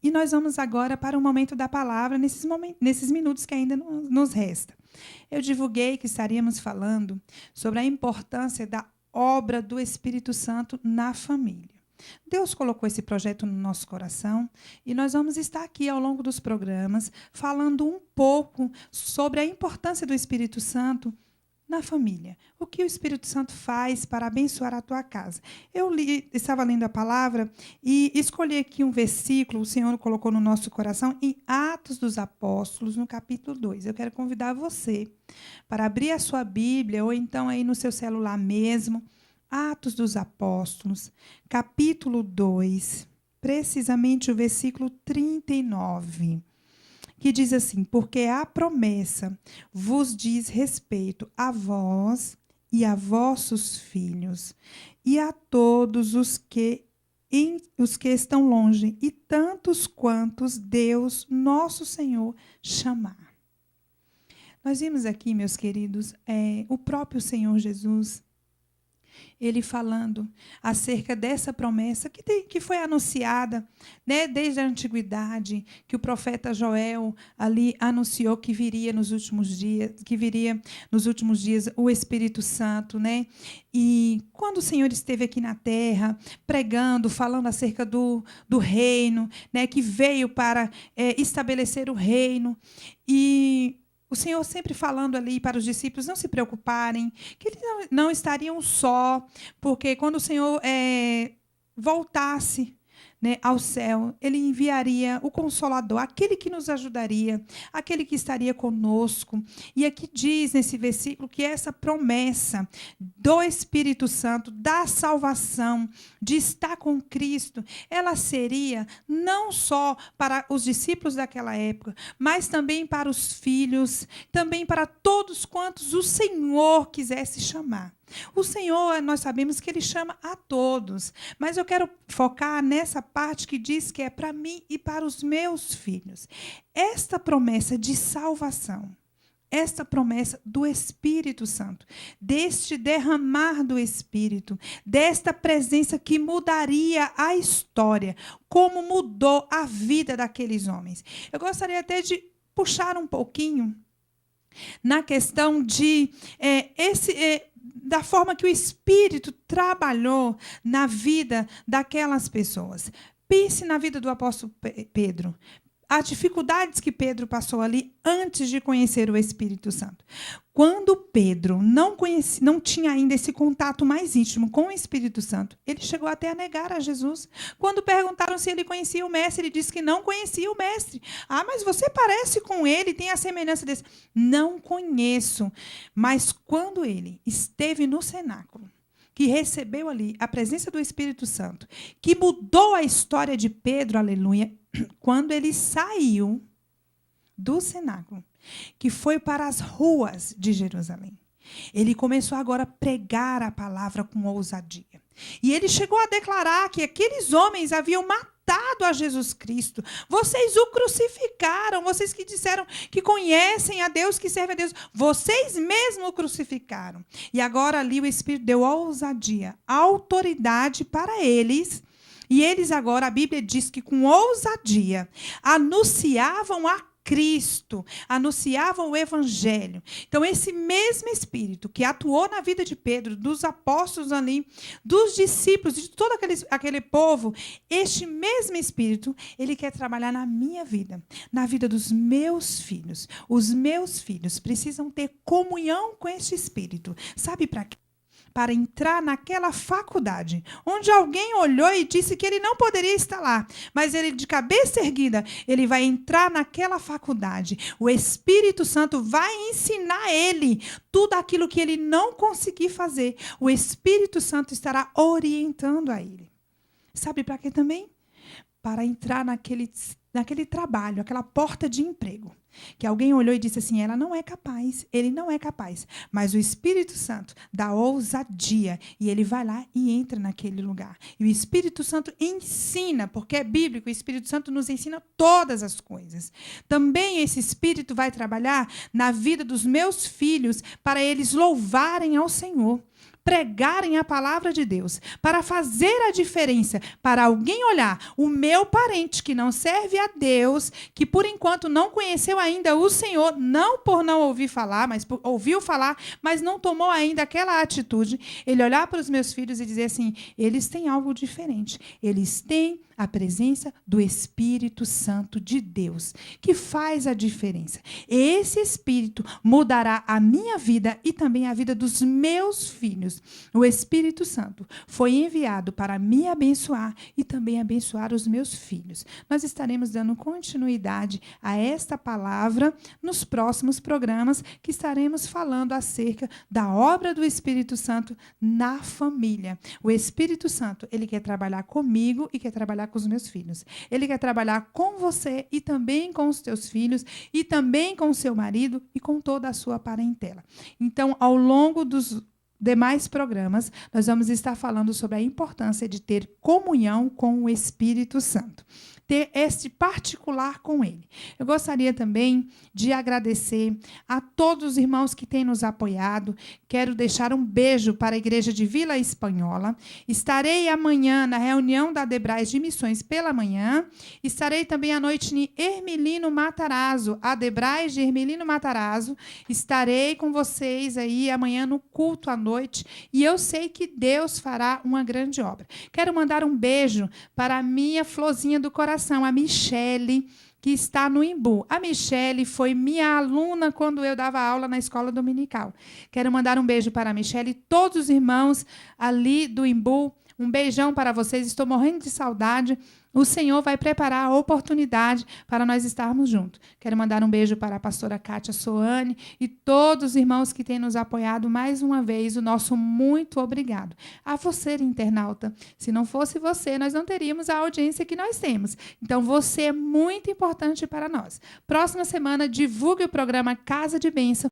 E nós vamos agora para o momento da palavra, nesses minutos que ainda nos resta. Eu divulguei que estaríamos falando sobre a importância da obra do Espírito Santo na família. Deus colocou esse projeto no nosso coração e nós vamos estar aqui ao longo dos programas falando um pouco sobre a importância do Espírito Santo na família. O que o Espírito Santo faz para abençoar a tua casa? Estava lendo a palavra e escolhi aqui um versículo, o Senhor colocou no nosso coração, em Atos dos Apóstolos, no capítulo 2. Eu quero convidar você para abrir a sua Bíblia, ou então aí no seu celular mesmo, Atos dos Apóstolos, capítulo 2, precisamente o versículo 39. Que diz assim: porque a promessa vos diz respeito a vós e a vossos filhos, e a todos os que estão longe, e tantos quantos Deus, nosso Senhor, chamar. Nós vimos aqui, meus queridos, o próprio Senhor Jesus, ele falando acerca dessa promessa que foi anunciada, né, desde a antiguidade, que o profeta Joel ali anunciou que viria nos últimos dias o Espírito Santo, né? E quando o Senhor esteve aqui na terra, pregando, falando acerca do reino, né, que veio para estabelecer o reino, e o Senhor sempre falando ali para os discípulos não se preocuparem, que eles não estariam só, porque quando o Senhor voltasse, né, ao céu, ele enviaria o Consolador, aquele que nos ajudaria, aquele que estaria conosco. E aqui diz nesse versículo que essa promessa do Espírito Santo, da salvação, de estar com Cristo, ela seria não só para os discípulos daquela época, mas também para os filhos, também para todos quantos o Senhor quisesse chamar. O Senhor, nós sabemos que Ele chama a todos, mas eu quero focar nessa parte que diz que é para mim e para os meus filhos. Esta promessa de salvação, esta promessa do Espírito Santo, deste derramar do Espírito, desta presença que mudaria a história, como mudou a vida daqueles homens. Eu gostaria até de puxar um pouquinho na questão de da forma que o Espírito trabalhou na vida daquelas pessoas. Pense na vida do apóstolo Pedro. As dificuldades que Pedro passou ali antes de conhecer o Espírito Santo. Quando Pedro não tinha ainda esse contato mais íntimo com o Espírito Santo, ele chegou até a negar a Jesus. Quando perguntaram se ele conhecia o Mestre, ele disse que não conhecia o Mestre. Ah, mas você parece com ele, tem a semelhança desse. Não conheço. Mas quando ele esteve no cenáculo, que recebeu ali a presença do Espírito Santo, que mudou a história de Pedro, aleluia, quando ele saiu do cenáculo, que foi para as ruas de Jerusalém, ele começou agora a pregar a palavra com ousadia. E ele chegou a declarar que aqueles homens haviam matado a Jesus Cristo. Vocês o crucificaram, vocês que disseram que conhecem a Deus, que servem a Deus, vocês mesmos o crucificaram. E agora ali o Espírito deu ousadia, autoridade para eles. E eles agora, a Bíblia diz que com ousadia, anunciavam a Cristo, anunciavam o Evangelho. Então, esse mesmo Espírito que atuou na vida de Pedro, dos apóstolos ali, dos discípulos, de todo aquele povo, este mesmo Espírito, ele quer trabalhar na minha vida, na vida dos meus filhos. Os meus filhos precisam ter comunhão com este Espírito. Sabe para quê? Para entrar naquela faculdade, onde alguém olhou e disse que ele não poderia estar lá, mas ele, de cabeça erguida, ele vai entrar naquela faculdade. O Espírito Santo vai ensinar ele tudo aquilo que ele não conseguir fazer. O Espírito Santo estará orientando a ele. Sabe para quê também? Para entrar naquele trabalho, aquela porta de emprego. Que alguém olhou e disse assim, ela não é capaz, ele não é capaz. Mas o Espírito Santo dá ousadia e ele vai lá e entra naquele lugar. E o Espírito Santo ensina, porque é bíblico, o Espírito Santo nos ensina todas as coisas. Também esse Espírito vai trabalhar na vida dos meus filhos para eles louvarem ao Senhor. pregarem a palavra de Deus, para fazer a diferença, para alguém olhar o meu parente que não serve a Deus, que por enquanto não conheceu ainda o Senhor, não por não ouvir falar, mas por ouviu falar, mas não tomou ainda aquela atitude, ele olhar para os meus filhos e dizer assim, eles têm algo diferente, eles têm a presença do Espírito Santo de Deus, que faz a diferença. Esse Espírito mudará a minha vida e também a vida dos meus filhos. O Espírito Santo foi enviado para me abençoar e também abençoar os meus filhos. Nós estaremos dando continuidade a esta palavra nos próximos programas que estaremos falando acerca da obra do Espírito Santo na família. O Espírito Santo, ele quer trabalhar comigo e quer trabalhar com os meus filhos. Ele quer trabalhar com você e também com os teus filhos e também com o seu marido e com toda a sua parentela. Então, ao longo dos demais programas, nós vamos estar falando sobre a importância de ter comunhão com o Espírito Santo. Ter este particular com ele. Eu gostaria também de agradecer a todos os irmãos que têm nos apoiado. Quero deixar um beijo para a Igreja de Vila Espanhola. Estarei amanhã na reunião da Adebrais de Missões pela manhã. Estarei também à noite em Hermelino Matarazzo, Adebrais de Hermelino Matarazzo. Estarei com vocês aí amanhã no culto à noite. E eu sei que Deus fará uma grande obra. Quero mandar um beijo para a minha florzinha do coração, a Michele, que está no Imbu. A Michele foi minha aluna quando eu dava aula na escola dominical. Quero mandar um beijo para a Michele e todos os irmãos ali do Imbu. Um beijão para vocês, estou morrendo de saudade. O Senhor vai preparar a oportunidade para nós estarmos juntos. Quero mandar um beijo para a pastora Kátia Soane e todos os irmãos que têm nos apoiado mais uma vez. O nosso muito obrigado. A você, internauta. Se não fosse você, nós não teríamos a audiência que nós temos. Então, você é muito importante para nós. Próxima semana, divulgue o programa Casa de Bênção